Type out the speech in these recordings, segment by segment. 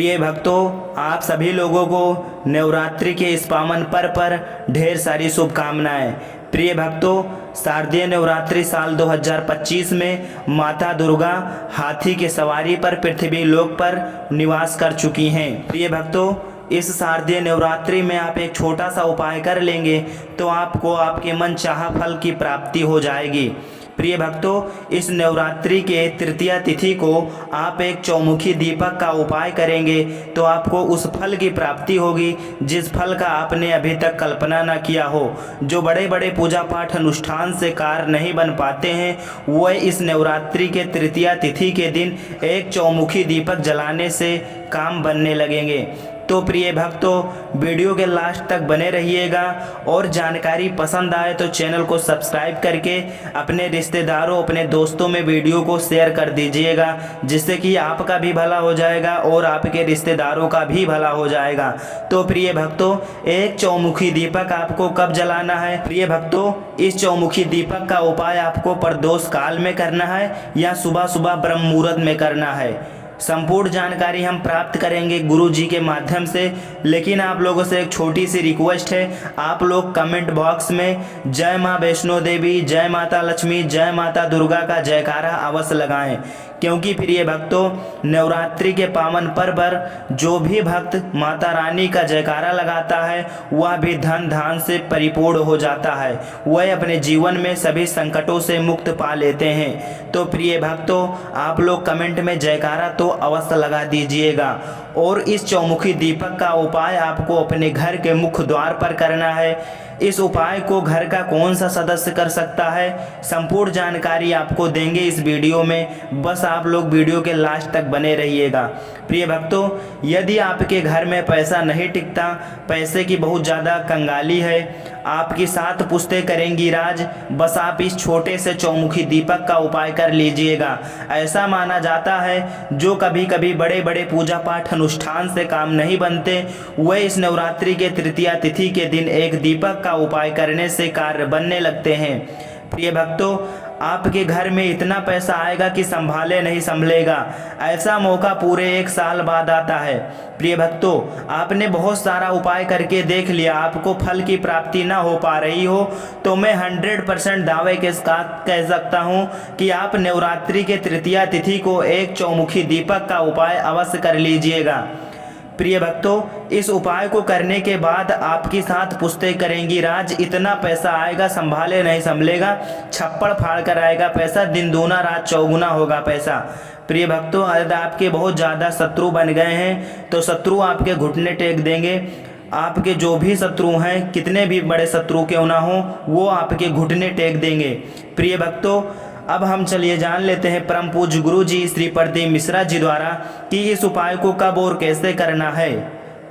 प्रिय भक्तों, आप सभी लोगों को नवरात्रि के इस पावन पर्व पर ढेर सारी शुभकामनाएं। प्रिय भक्तों, शारदीय नवरात्रि साल 2025 में माता दुर्गा हाथी के सवारी पर पृथ्वी लोक पर निवास कर चुकी हैं। प्रिय भक्तों, इस शारदीय नवरात्रि में आप एक छोटा सा उपाय कर लेंगे तो आपको आपके मन चाहा फल की प्राप्ति हो जाएगी। प्रिय भक्तों, इस नवरात्रि के तृतीया तिथि को आप एक चौमुखी दीपक का उपाय करेंगे तो आपको उस फल की प्राप्ति होगी जिस फल का आपने अभी तक कल्पना न किया हो। जो बड़े बड़े पूजा पाठ अनुष्ठान से कार्य नहीं बन पाते हैं, वह इस नवरात्रि के तृतीया तिथि के दिन एक चौमुखी दीपक जलाने से काम बनने लगेंगे। तो प्रिय भक्तों, वीडियो के लास्ट तक बने रहिएगा और जानकारी पसंद आए तो चैनल को सब्सक्राइब करके अपने रिश्तेदारों, अपने दोस्तों में वीडियो को शेयर कर दीजिएगा, जिससे कि आपका भी भला हो जाएगा और आपके रिश्तेदारों का भी भला हो जाएगा। तो प्रिय भक्तों, एक चौमुखी दीपक आपको कब जलाना है? प्रिय भक्तों, इस चौमुखी दीपक का उपाय आपको प्रदोष काल में करना है या सुबह सुबह ब्रह्म मुहूर्त में करना है। संपूर्ण जानकारी हम प्राप्त करेंगे गुरु जी के माध्यम से, लेकिन आप लोगों से एक छोटी सी रिक्वेस्ट है, आप लोग कमेंट बॉक्स में जय माँ वैष्णो देवी, जय माता लक्ष्मी, जय माता दुर्गा का जयकारा अवश्य लगाएं, क्योंकि प्रिय भक्तों, नवरात्रि के पावन पर्व पर जो भी भक्त माता रानी का जयकारा लगाता है वह भी धन धान से परिपूर्ण हो जाता है, वह अपने जीवन में सभी संकटों से मुक्त पा लेते हैं। तो प्रिय भक्तों, आप लोग कमेंट में जयकारा तो अवश्य लगा दीजिएगा। और इस चौमुखी दीपक का उपाय आपको अपने घर के मुख्य द्वार पर करना है। इस उपाय को घर का कौन सा सदस्य कर सकता है, संपूर्ण जानकारी आपको देंगे इस वीडियो में, बस आप लोग वीडियो के लास्ट तक बने रहिएगा। प्रिय भक्तों, यदि आपके घर में पैसा नहीं टिकता, पैसे की बहुत ज़्यादा कंगाली है, आपकी 7 पुश्तें करेंगी राज, बस आप इस छोटे से चौमुखी दीपक का उपाय कर लीजिएगा। ऐसा माना जाता है जो कभी कभी बड़े बड़े पूजा पाठ अनुष्ठान से काम नहीं बनते, वह इस नवरात्रि के तृतीया तिथि के दिन एक दीपक का उपाय करने से कार्य बनने लगते हैं। प्रिय भक्तों, आपके घर में इतना पैसा आएगा कि संभाले नहीं संभलेगा। ऐसा मौका पूरे 1 साल बाद आता है। प्रिय भक्तों, आपने बहुत सारा उपाय करके देख लिया, आपको फल की प्राप्ति ना हो पा रही हो, तो मैं 100% दावे के साथ कह सकता हूं कि आप नवरात्रि के तृतीया तिथि को एक चौमुखी दीपक का उपाय अवश्य कर लीजिएगा। प्रिय भक्तों, इस उपाय को करने के बाद आपकी 7 पुश्तें करेंगी राज, इतना पैसा आएगा संभाले नहीं संभलेगा, छप्पड़ फाड़ कर आएगा पैसा, दिन दूना रात चौगुना होगा पैसा। प्रिय भक्तों, अगर आपके बहुत ज़्यादा शत्रु बन गए हैं तो शत्रु आपके घुटने टेक देंगे। आपके जो भी शत्रु हैं, कितने भी बड़े शत्रु क्यों ना हो, वो आपके घुटने टेक देंगे। प्रिय भक्तों, अब हम चलिए जान लेते हैं परम पूज्य गुरु जी श्री प्रदीप मिश्रा जी द्वारा कि इस उपाय को कब और कैसे करना है।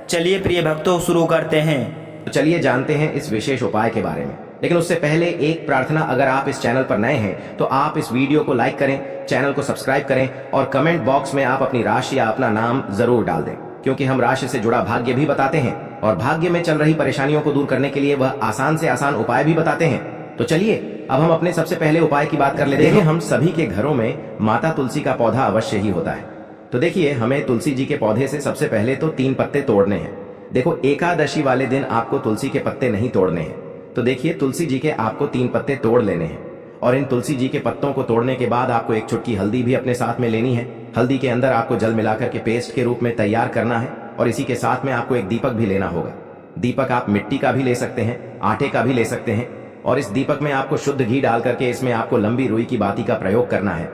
चलिए प्रिय भक्तों, शुरू करते हैं। तो चलिए जानते हैं इस विशेष उपाय के बारे में, लेकिन उससे पहले एक प्रार्थना, अगर आप इस चैनल पर नए हैं तो आप इस वीडियो को लाइक करें, चैनल को सब्सक्राइब करें और कमेंट बॉक्स में आप अपनी राशि या अपना नाम जरूर डाल दें, क्योंकि हम राशि से जुड़ा भाग्य भी बताते हैं और भाग्य में चल रही परेशानियों को दूर करने के लिए वह आसान से आसान उपाय भी बताते हैं। तो चलिए अब हम अपने सबसे पहले उपाय की बात कर लेते हैं। हम सभी के घरों में माता तुलसी का पौधा अवश्य ही होता है। तो देखिए, हमें तुलसी जी के पौधे से सबसे पहले तो 3 पत्ते तोड़ने हैं। देखो, एकादशी वाले दिन आपको तुलसी के पत्ते नहीं तोड़ने हैं। तो देखिए, तुलसी जी के आपको 3 पत्ते तोड़ लेने हैं और इन तुलसी जी के पत्तों को तोड़ने के बाद आपको एक चुटकी हल्दी भी अपने साथ में लेनी है। हल्दी के अंदर आपको जल मिलाकर के पेस्ट के रूप में तैयार करना है और इसी के साथ में आपको एक दीपक भी लेना होगा। दीपक आप मिट्टी का भी ले सकते हैं, आटे का भी ले सकते हैं और इस दीपक में आपको शुद्ध घी डाल करके इसमें आपको लंबी रुई की बाती का प्रयोग करना है।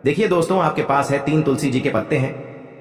देखिए दोस्तों, आपके पास है 3 तुलसी जी के पत्ते हैं।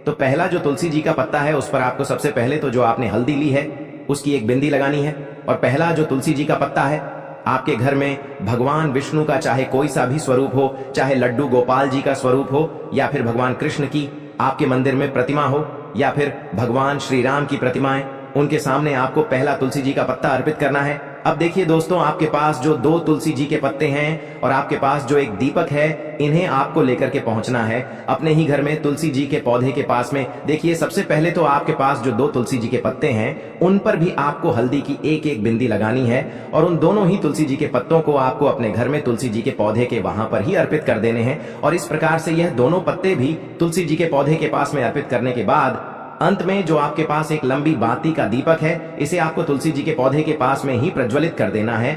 तो पहला जो तुलसी जी का पत्ता है उस पर आपको सबसे पहले तो जो आपने हल्दी ली है उसकी एक बिंदी लगानी है। और पहला जो तुलसी जी का पत्ता है, आपके घर में भगवान विष्णु का चाहे कोई सा भी स्वरूप हो, चाहे लड्डू गोपाल जी का स्वरूप हो या फिर भगवान कृष्ण की आपके मंदिर में प्रतिमा हो या फिर भगवान श्री राम की प्रतिमाएं, उनके सामने आपको पहला तुलसी जी का पत्ता अर्पित करना है। अब देखिए दोस्तों, आपके पास जो 2 तुलसी जी के पत्ते हैं और आपके पास जो एक दीपक है, इन्हें आपको लेकर के पहुंचना है अपने ही घर में तुलसी जी के पौधे के पास में। देखिए, सबसे पहले तो आपके पास जो 2 तुलसी जी के पत्ते हैं उन पर भी आपको हल्दी की एक बिंदी लगानी है और उन दोनों ही तुलसी जी के पत्तों को आपको अपने घर में तुलसी जी के पौधे के वहां पर ही अर्पित कर देने हैं। और इस प्रकार से यह दोनों पत्ते भी तुलसी जी के पौधे के पास में अर्पित करने के बाद अंत में जो आपके पास एक लंबी बाती का दीपक है, इसे आपको तुलसी जी के पौधे के पास में ही प्रज्वलित कर देना है।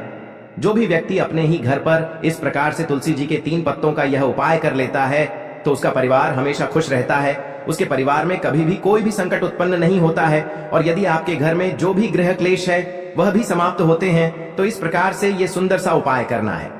जो भी व्यक्ति अपने ही घर पर इस प्रकार से तुलसी जी के 3 पत्तों का यह उपाय कर लेता है तो उसका परिवार हमेशा खुश रहता है, उसके परिवार में कभी भी कोई भी संकट उत्पन्न नहीं होता है, और यदि आपके घर में जो भी गृह क्लेश है वह भी समाप्त होते हैं। तो इस प्रकार से ये सुंदर सा उपाय करना है।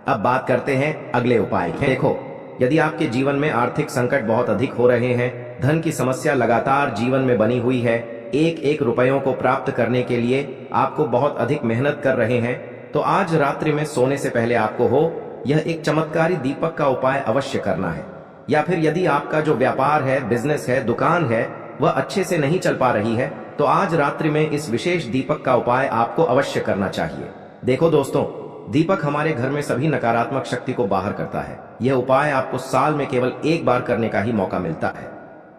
अब बात करते हैं अगले उपाय की। देखो, यदि आपके जीवन में आर्थिक संकट बहुत अधिक हो रहे हैं, धन की समस्या लगातार जीवन में बनी हुई है, एक एक रुपयों को प्राप्त करने के लिए आपको बहुत अधिक मेहनत कर रहे हैं, तो आज रात्रि में सोने से पहले आपको यह एक चमत्कारी दीपक का उपाय अवश्य करना है। या फिर यदि आपका जो व्यापार है, बिजनेस है, दुकान है, वह अच्छे से नहीं चल पा रही है, तो आज रात्रि में इस विशेष दीपक का उपाय आपको अवश्य करना चाहिए। देखो दोस्तों, दीपक हमारे घर में सभी नकारात्मक शक्ति को बाहर करता है। यह उपाय आपको साल में केवल एक बार करने का ही मौका मिलता है।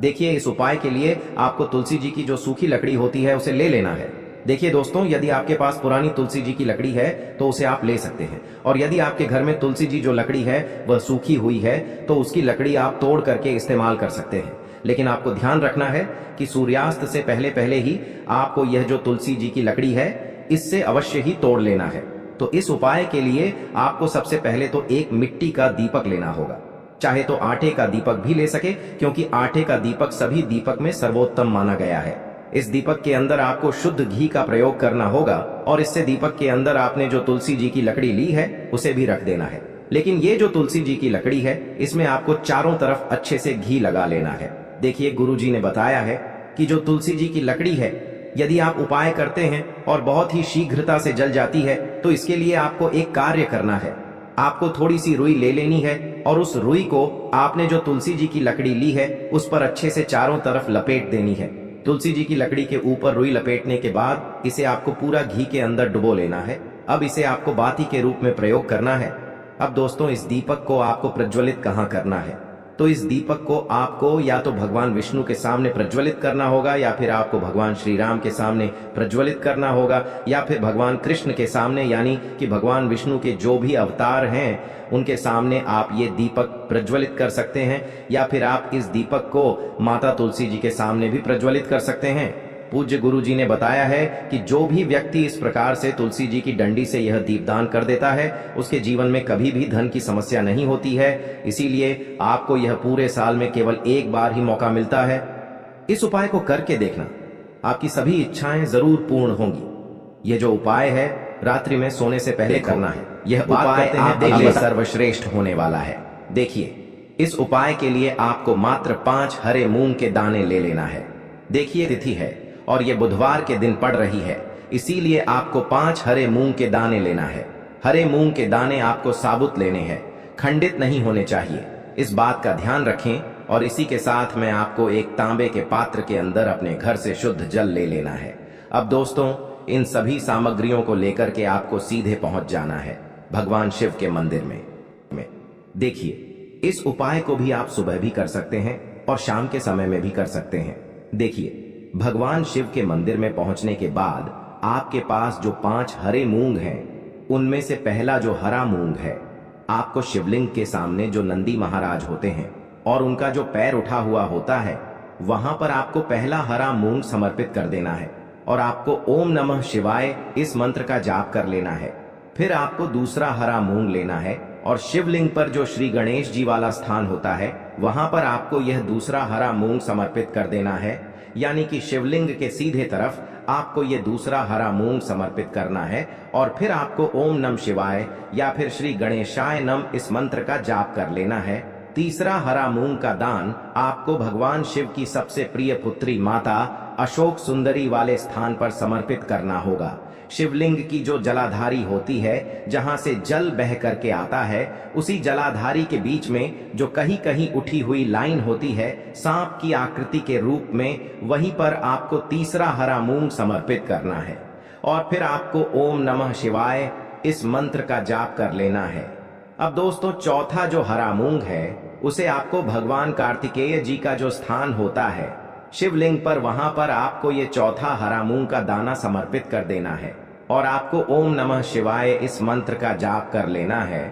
देखिए, इस उपाय के लिए आपको तुलसी जी की जो सूखी लकड़ी होती है उसे ले लेना है। देखिए दोस्तों, यदि आपके पास पुरानी तुलसी जी की लकड़ी है तो उसे आप ले सकते हैं, और यदि आपके घर में तुलसी जी जो लकड़ी है वह सूखी हुई है तो उसकी लकड़ी आप तोड़ करके इस्तेमाल कर सकते हैं। लेकिन आपको ध्यान रखना है कि सूर्यास्त से पहले पहले ही आपको यह जो तुलसी जी की लकड़ी है इससे अवश्य ही तोड़ लेना है। तो इस उपाय के लिए आपको सबसे पहले तो एक मिट्टी का दीपक लेना होगा, चाहे तो आटे का दीपक भी ले सके, क्योंकि आटे का दीपक सभी दीपक में सर्वोत्तम माना गया है। इस दीपक के अंदर आपको शुद्ध घी का प्रयोग करना होगा, और इससे दीपक के अंदर आपने जो तुलसी जी की लकड़ी ली है उसे भी रख देना है। लेकिन ये जो तुलसी जी की लकड़ी है इसमें आपको चारों तरफ अच्छे से घी लगा लेना है। देखिए, गुरु जी ने बताया है कि जो तुलसी जी की लकड़ी है, यदि आप उपाय करते हैं और बहुत ही शीघ्रता से जल जाती है, तो इसके लिए आपको एक कार्य करना है। आपको थोड़ी सी रुई ले लेनी है, और उस रुई को आपने जो तुलसी जी की लकड़ी ली है उस पर अच्छे से चारों तरफ लपेट देनी है। तुलसी जी की लकड़ी के ऊपर रुई लपेटने के बाद इसे आपको पूरा घी के अंदर डुबो लेना है। अब इसे आपको बाती के रूप में प्रयोग करना है। अब दोस्तों, इस दीपक को आपको प्रज्वलित कहाँ करना है? तो इस दीपक को आपको या तो भगवान विष्णु के सामने प्रज्वलित करना होगा, या फिर आपको भगवान श्री राम के सामने प्रज्वलित करना होगा, या फिर भगवान कृष्ण के सामने, यानी कि भगवान विष्णु के जो भी अवतार हैं उनके सामने आप ये दीपक प्रज्वलित कर सकते हैं, या फिर आप इस दीपक को माता तुलसी जी के सामने भी प्रज्वलित कर सकते हैं। पूज्य गुरु जी ने बताया है कि जो भी व्यक्ति इस प्रकार से तुलसी जी की डंडी से यह दीपदान कर देता है उसके जीवन में कभी भी धन की समस्या नहीं होती है। इसीलिए आपको यह पूरे साल में केवल एक बार ही मौका मिलता है। इस उपाय को करके देखना, आपकी सभी इच्छाएं जरूर पूर्ण होंगी। यह जो उपाय है रात्रि में सोने से पहले करना है। यह उपाय आपके लिए सर्वश्रेष्ठ होने वाला है। देखिए, इस उपाय के लिए आपको मात्र 5 हरे मूंग के दाने ले लेना है। देखिए, तिथि है और ये बुधवार के दिन पड़ रही है, इसीलिए आपको 5 हरे मूंग के दाने लेना है। हरे मूंग के दाने आपको साबुत लेने हैं, खंडित नहीं होने चाहिए। इस बात का ध्यान रखें। और इसी के साथ में आपको एक तांबे के पात्र के अंदर अपने घर से शुद्ध जल ले लेना है। अब दोस्तों, इन सभी सामग्रियों को लेकर के आपको सीधे पहुंच जाना है भगवान शिव के मंदिर में। देखिए, इस उपाय को भी आप सुबह भी कर सकते हैं और शाम के समय में भी कर सकते हैं। देखिए, भगवान शिव के मंदिर में पहुंचने के बाद आपके पास जो 5 हरे मूंग हैं, उनमें से पहला जो हरा मूंग है, आपको शिवलिंग के सामने जो नंदी महाराज होते हैं और उनका जो पैर उठा हुआ होता है, वहां पर आपको पहला हरा मूंग समर्पित कर देना है, और आपको ओम नमः शिवाय इस मंत्र का जाप कर लेना है। फिर आपको दूसरा हरा मूंग लेना है, और शिवलिंग पर जो श्री गणेश जी वाला स्थान होता है वहां पर आपको यह दूसरा हरा मूंग समर्पित कर देना है। यानी कि शिवलिंग के सीधे तरफ आपको ये दूसरा हरा मूंग समर्पित करना है, और फिर आपको ओम नमः शिवाय या फिर श्री गणेशाय नम इस मंत्र का जाप कर लेना है। तीसरा हरा मूंग का दान आपको भगवान शिव की सबसे प्रिय पुत्री माता अशोक सुंदरी वाले स्थान पर समर्पित करना होगा। शिवलिंग की जो जलाधारी होती है, जहां से जल बह करके आता है, उसी जलाधारी के बीच में जो कहीं कहीं उठी हुई लाइन होती है सांप की आकृति के रूप में, वहीं पर आपको तीसरा हरा मूंग समर्पित करना है, और फिर आपको ओम नमः शिवाय इस मंत्र का जाप कर लेना है। अब दोस्तों, चौथा जो हरा मूंग है उसे आपको भगवान कार्तिकेय जी का जो स्थान होता है शिवलिंग पर, वहां पर आपको ये चौथा हरा मूंग का दाना समर्पित कर देना है, और आपको ओम नमः शिवाय इस मंत्र का जाप कर लेना है।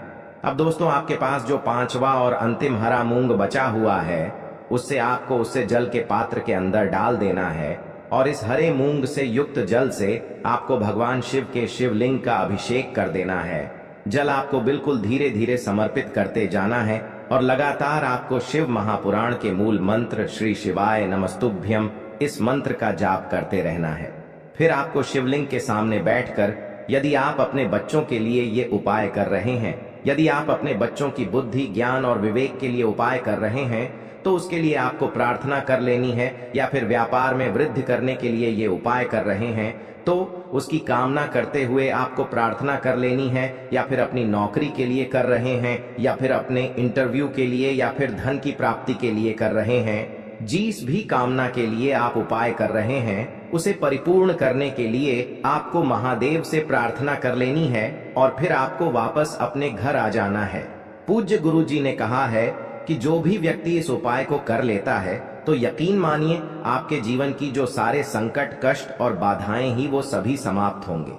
अब दोस्तों, आपके पास जो 5वां और अंतिम हरा मूंग बचा हुआ है उससे आपको उससे जल के पात्र के अंदर डाल देना है और इस हरे मूंग से युक्त जल से आपको भगवान शिव के शिवलिंग का अभिषेक कर देना है। जल आपको बिल्कुल धीरे धीरे समर्पित करते जाना है और लगातार आपको शिव महापुराण के मूल मंत्र श्री शिवाय नमस्तुभ्यम इस मंत्र का जाप करते रहना है। फिर आपको शिवलिंग के सामने बैठकर, यदि आप अपने बच्चों के लिए ये उपाय कर रहे हैं, यदि आप अपने बच्चों की बुद्धि, ज्ञान और विवेक के लिए उपाय कर रहे हैं, तो उसके लिए आपको प्रार्थना कर लेनी है। या फिर व्यापार में वृद्धि करने के लिए ये उपाय कर रहे हैं तो उसकी कामना करते हुए आपको प्रार्थना कर लेनी है। या फिर अपनी नौकरी के लिए कर रहे हैं, या फिर अपने इंटरव्यू के लिए, या फिर धन की प्राप्ति के लिए कर रहे हैं, जिस भी कामना के लिए आप उपाय कर रहे हैं उसे परिपूर्ण करने के लिए आपको महादेव से प्रार्थना कर लेनी है और फिर आपको वापस अपने घर आ जाना है। पूज्य गुरु जी ने कहा है कि जो भी व्यक्ति इस उपाय को कर लेता है तो यकीन मानिए आपके जीवन की जो सारे संकट, कष्ट और बाधाएं ही वो सभी समाप्त होंगे।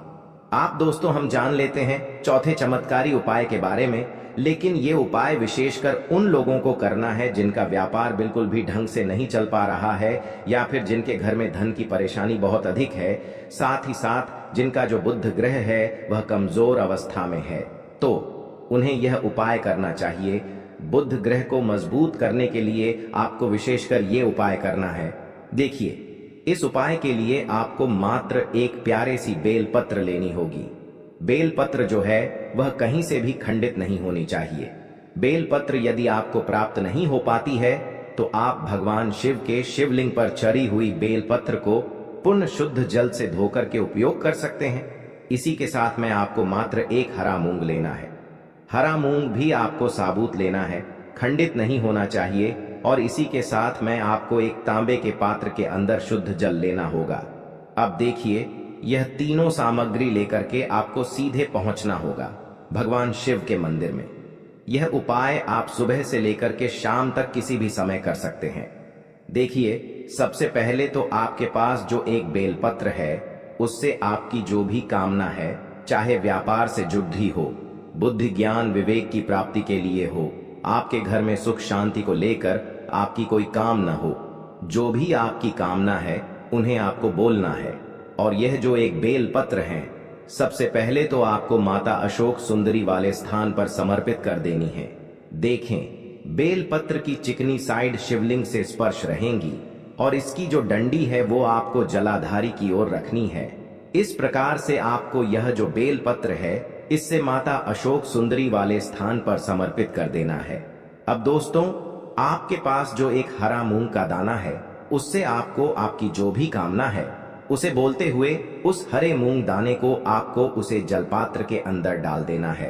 आप दोस्तों, हम जान लेते हैं चौथे चमत्कारी उपाय के बारे में, लेकिन ये उपाय विशेषकर उन लोगों को करना है जिनका व्यापार बिल्कुल भी ढंग से नहीं चल पा रहा है, या फिर जिनके घर में धन की परेशानी बहुत अधिक है, साथ ही साथ जिनका जो बुध ग्रह है वह कमजोर अवस्था में है, तो उन्हें यह उपाय करना चाहिए। बुध ग्रह को मजबूत करने के लिए आपको विशेषकर ये उपाय करना है। देखिए, इस उपाय के लिए आपको मात्र एक प्यारे सी बेलपत्र लेनी होगी। बेलपत्र जो है वह कहीं से भी खंडित नहीं होनी चाहिए। बेलपत्र यदि आपको प्राप्त नहीं हो पाती है तो आप भगवान शिव के शिवलिंग पर चढ़ी हुई बेलपत्र को पुण्य शुद्ध जल से धोकर के उपयोग कर सकते हैं। इसी के साथ में आपको मात्र एक हरा मूंग लेना है। हरा मूंग भी आपको साबुत लेना है, खंडित नहीं होना चाहिए। और इसी के साथ में आपको एक तांबे के पात्र के अंदर शुद्ध जल लेना होगा। अब देखिए, यह तीनों सामग्री लेकर के आपको सीधे पहुंचना होगा भगवान शिव के मंदिर में। यह उपाय आप सुबह से लेकर के शाम तक किसी भी समय कर सकते हैं। देखिए, सबसे पहले तो आपके पास जो एक बेलपत्र है उससे आपकी जो भी कामना है, चाहे व्यापार से जुड़ी हो, बुद्धि ज्ञान विवेक की प्राप्ति के लिए हो, आपके घर में सुख शांति को लेकर आपकी कोई काम न हो, जो भी आपकी कामना है उन्हें आपको बोलना है। और यह जो एक बेल पत्र है, सबसे पहले तो आपको माता अशोक सुंदरी वाले स्थान पर समर्पित कर देनी है। देखें, बेल पत्र की चिकनी साइड शिवलिंग से स्पर्श रहेंगी और इसकी जो डंडी है वो आपको जलाधारी की ओर रखनी है। इस प्रकार से आपको यह जो बेल पत्र है इससे माता अशोक सुंदरी वाले स्थान पर समर्पित कर देना है। अब दोस्तों, आपके पास जो एक हरा मूंग का दाना है उससे आपको आपकी जो भी कामना है उसे बोलते हुए उस हरे मूंग दाने को आपको उसे जलपात्र के अंदर डाल देना है।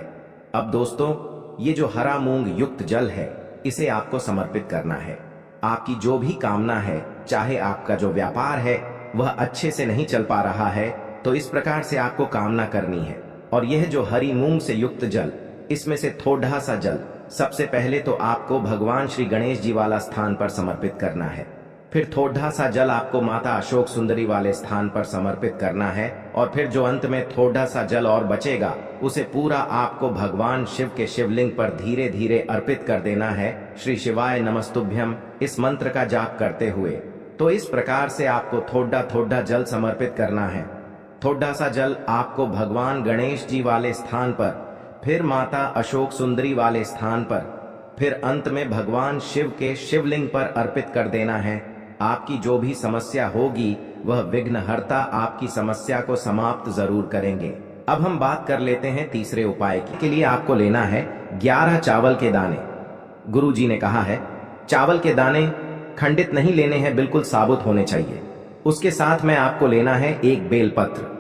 अब दोस्तों, ये जो हरा मूंग युक्त जल है इसे आपको समर्पित करना है। आपकी जो भी कामना है, चाहे आपका जो व्यापार है वह अच्छे से नहीं चल पा रहा है, तो इस प्रकार से आपको कामना करनी है। और यह जो हरी मूंग से युक्त जल, इसमें से थोड़ा सा जल सबसे पहले तो आपको भगवान श्री गणेश जी वाला स्थान पर समर्पित करना है। फिर थोड़ा सा जल आपको माता अशोक सुंदरी वाले स्थान पर समर्पित करना है। और फिर जो अंत में थोड़ा सा जल और बचेगा उसे पूरा आपको भगवान शिव के शिवलिंग पर धीरे धीरे अर्पित कर देना है, श्री शिवाय नमस्तुभ्यम इस मंत्र का जाप करते हुए। तो इस प्रकार से आपको थोड़ा थोड़ा जल समर्पित करना है। थोड़ा सा जल आपको भगवान गणेश जी वाले स्थान पर, फिर माता अशोक सुंदरी वाले स्थान पर, फिर अंत में भगवान शिव के शिवलिंग पर अर्पित कर देना है। आपकी जो भी समस्या होगी वह विघ्नहर्ता आपकी समस्या को समाप्त जरूर करेंगे। अब हम बात कर लेते हैं तीसरे उपाय की। के लिए आपको लेना है 11 चावल के दाने। गुरु जी ने कहा है चावल के दाने खंडित नहीं लेने हैं, बिल्कुल साबुत होने चाहिए। उसके साथ में आपको लेना है एक बेलपत्र।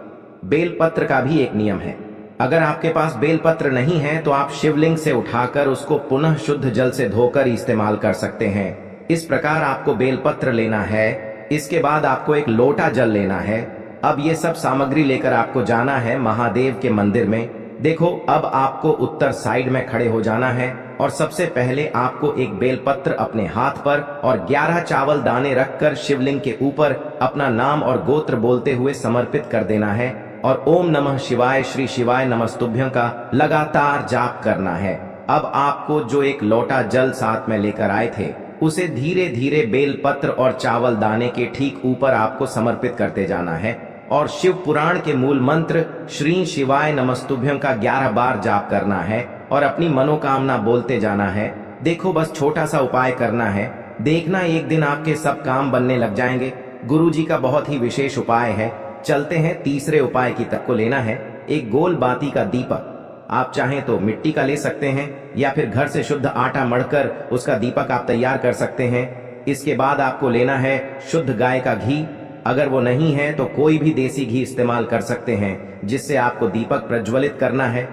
बेलपत्र का भी एक नियम है, अगर आपके पास बेलपत्र नहीं है तो आप शिवलिंग से उठाकर उसको पुनः शुद्ध जल से धोकर इस्तेमाल कर सकते हैं। इस प्रकार आपको बेलपत्र लेना है। इसके बाद आपको एक लोटा जल लेना है। अब ये सब सामग्री लेकर आपको जाना है महादेव के मंदिर में। देखो, अब आपको उत्तर साइड में खड़े हो जाना है और सबसे पहले आपको एक बेलपत्र अपने हाथ पर और 11 चावल दाने रखकर शिवलिंग के ऊपर अपना नाम और गोत्र बोलते हुए समर्पित कर देना है और ओम नमः शिवाय श्री शिवाय नमस्तुभ्यं का लगातार जाप करना है। अब आपको जो एक लोटा जल साथ में लेकर आए थे उसे धीरे धीरे बेलपत्र और चावल दाने के ठीक ऊपर आपको समर्पित करते जाना है और शिव पुराण के मूल मंत्र श्री शिवाय नमस्तुभ्यं का 11 बार जाप करना है और अपनी मनोकामना बोलते जाना है। देखो बस छोटा सा उपाय करना है, देखना एक दिन आपके सब काम बनने लग जाएंगे। गुरुजी का बहुत ही विशेष उपाय है। चलते हैं तीसरे उपाय की तरफ। को लेना है एक गोल बाती का दीपक। आप चाहें तो मिट्टी का ले सकते हैं या फिर घर से शुद्ध आटा मढ़कर उसका दीपक आप तैयार कर सकते हैं। इसके बाद आपको लेना है शुद्ध गाय का घी। अगर वो नहीं है तो कोई भी देसी घी इस्तेमाल कर सकते हैं, जिससे आपको दीपक प्रज्वलित करना है।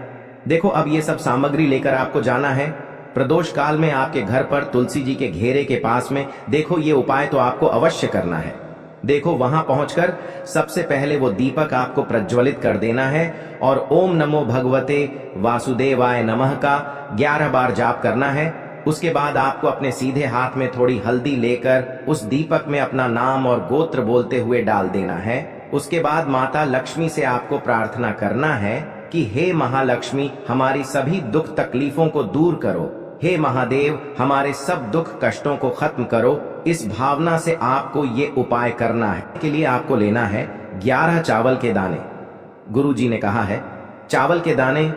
देखो अब ये सब सामग्री लेकर आपको जाना है प्रदोष काल में आपके घर पर तुलसी जी के घेरे के पास में। देखो ये उपाय तो आपको अवश्य करना है। देखो वहां पहुंचकर सबसे पहले वो दीपक आपको प्रज्वलित कर देना है और ओम नमो भगवते वासुदेवाय नमः का 11 बार जाप करना है। उसके बाद आपको अपने सीधे हाथ में थोड़ी हल्दी लेकर उस दीपक में अपना नाम और गोत्र बोलते हुए डाल देना है। उसके बाद माता लक्ष्मी से आपको प्रार्थना करना है कि हे महालक्ष्मी हमारी सभी दुख तकलीफों को दूर करो, हे महादेव हमारे सब दुख कष्टों को खत्म करो। इस भावना से आपको ये उपाय करना है। के लिए आपको लेना है 11 चावल के दाने। गुरुजी ने कहा है चावल के दाने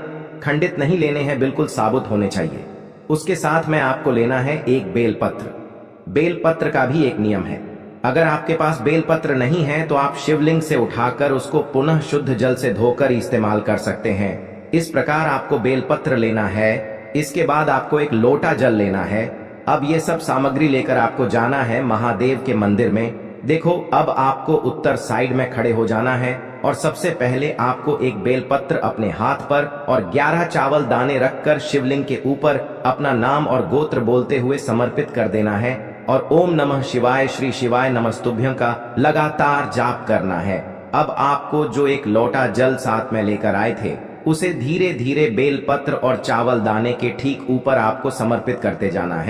खंडित नहीं लेने हैं, बिल्कुल साबुत होने चाहिए। उसके साथ में आपको लेना है एक बेलपत्र। बेलपत्र का भी एक नियम है, अगर आपके पास बेलपत्र नहीं है तो आप शिवलिंग से उठाकर उसको पुनः शुद्ध जल से धोकर इस्तेमाल कर सकते हैं। इस प्रकार आपको बेलपत्र लेना है। इसके बाद आपको एक लोटा जल लेना है। अब ये सब सामग्री लेकर आपको जाना है महादेव के मंदिर में। देखो अब आपको उत्तर साइड में खड़े हो जाना है और सबसे पहले आपको एक बेलपत्र अपने हाथ पर और 11 चावल दाने रखकर शिवलिंग के ऊपर अपना नाम और गोत्र बोलते हुए समर्पित कर देना है और ओम नमः शिवाय श्री शिवाय नमस्तुभ्यं का लगातार जाप करना है। अब आपको जो एक लोटा जल साथ में लेकर आए थे उसे धीरे धीरे बेलपत्र और चावल दाने के ठीक ऊपर आपको समर्पित करते जाना है।